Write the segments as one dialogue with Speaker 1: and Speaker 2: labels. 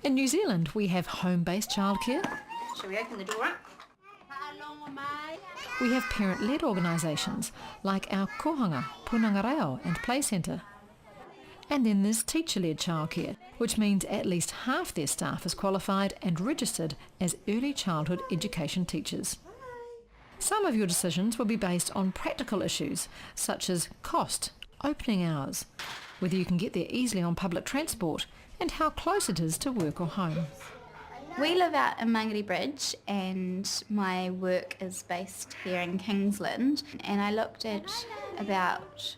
Speaker 1: In New Zealand, we have home-based childcare.
Speaker 2: Shall we open the door up?
Speaker 1: We have parent-led organisations like our Kohanga, Punangareo and Playcentre. And then there's teacher-led childcare, which means at least half their staff is qualified and registered as early childhood education teachers. Some of your decisions will be based on practical issues such as cost, opening hours, whether you can get there easily on public transport, and how close it is to work or home.
Speaker 3: We live out in Mangere Bridge and my work is based here in Kingsland, and I looked at about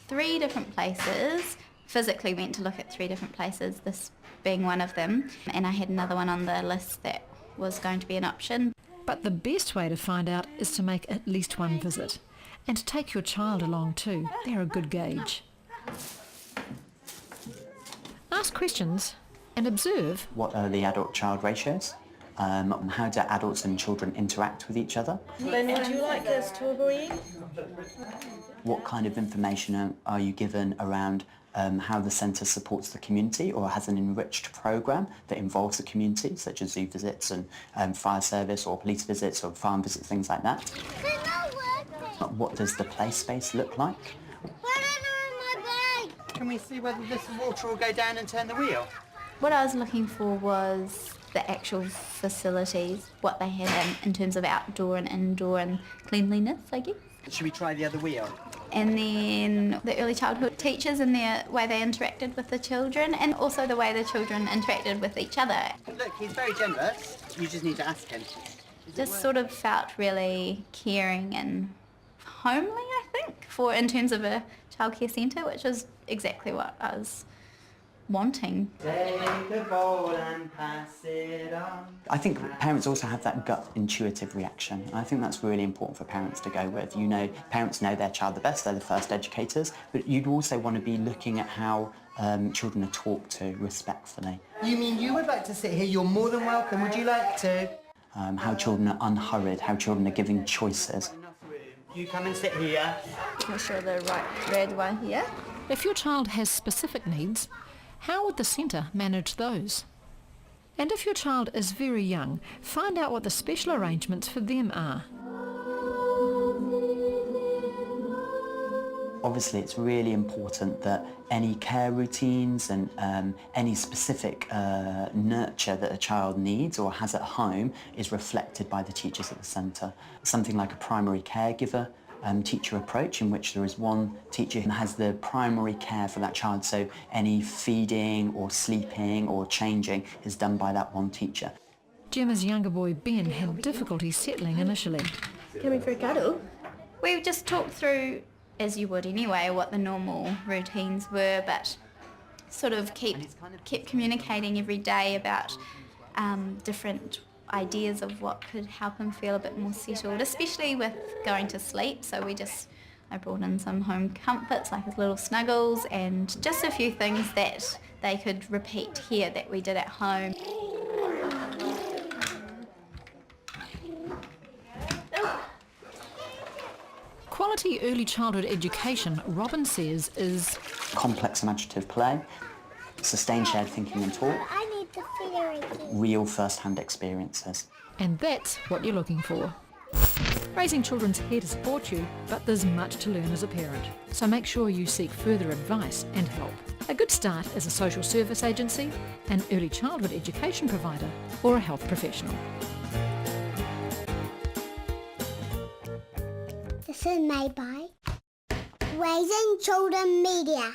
Speaker 3: 3 different places. Physically went to look at 3 different places, this being one of them, and I had another one on the list that was going to be an option.
Speaker 1: But the best way to find out is to make at least one visit, and to take your child along too. They're a good gauge. Ask questions and observe.
Speaker 4: What are the adult-child ratios? How do adults and children interact with each other?
Speaker 2: Then would you like a strawberry?
Speaker 4: What kind of information are you given around how the centre supports the community or has an enriched programme that involves the community, such as zoo visits and fire service or police visits or farm visits, things like that? What does the play space look like?
Speaker 2: Can we see whether this water will go down and turn the wheel?
Speaker 3: What I was looking for was the actual facilities, what they had in terms of outdoor and indoor and cleanliness, I guess.
Speaker 2: Should we try the other wheel?
Speaker 3: And then the early childhood teachers and the way they interacted with the children, and also the way the children interacted with each other.
Speaker 2: Look, he's very generous. You just need to ask him.
Speaker 3: Just sort of felt really caring and homely, I think, in terms of a childcare centre, which is exactly what I was wanting.
Speaker 2: Take the ball and pass it on.
Speaker 4: I think parents also have that gut intuitive reaction. And I think that's really important for parents to go with. You know, parents know their child the best, they're the first educators, but you'd also want to be looking at how children are talked to respectfully.
Speaker 2: You mean you would like to sit here? You're more than welcome. Would you like to?
Speaker 4: How children are unhurried, how children are given choices.
Speaker 2: You come and sit here.
Speaker 3: I'll show the right red one here.
Speaker 1: If your child has specific needs, how would the centre manage those? And if your child is very young, find out what the special arrangements for them are.
Speaker 4: Obviously, it's really important that any care routines and any specific nurture that a child needs or has at home is reflected by the teachers at the centre. Something like a primary caregiver teacher approach, in which there is one teacher who has the primary care for that child, so any feeding or sleeping or changing is done by that one teacher.
Speaker 1: Gemma's younger boy Ben had difficulty settling initially.
Speaker 3: Coming for a cuddle? We just talked through, as you would anyway, what the normal routines were, but sort of kept communicating every day about different ideas of what could help him feel a bit more settled, especially with going to sleep. So I brought in some home comforts like his little snuggles and just a few things that they could repeat here that we did at home.
Speaker 1: Quality early childhood education, Robin says, is
Speaker 4: complex imaginative play, sustained shared thinking and talk, real first-hand experiences.
Speaker 1: And that's what you're looking for. Raising children's here to support you, but there's much to learn as a parent. So make sure you seek further advice and help. A good start is a social service agency, an early childhood education provider, or a health professional.
Speaker 5: This is made by Raising Children Media.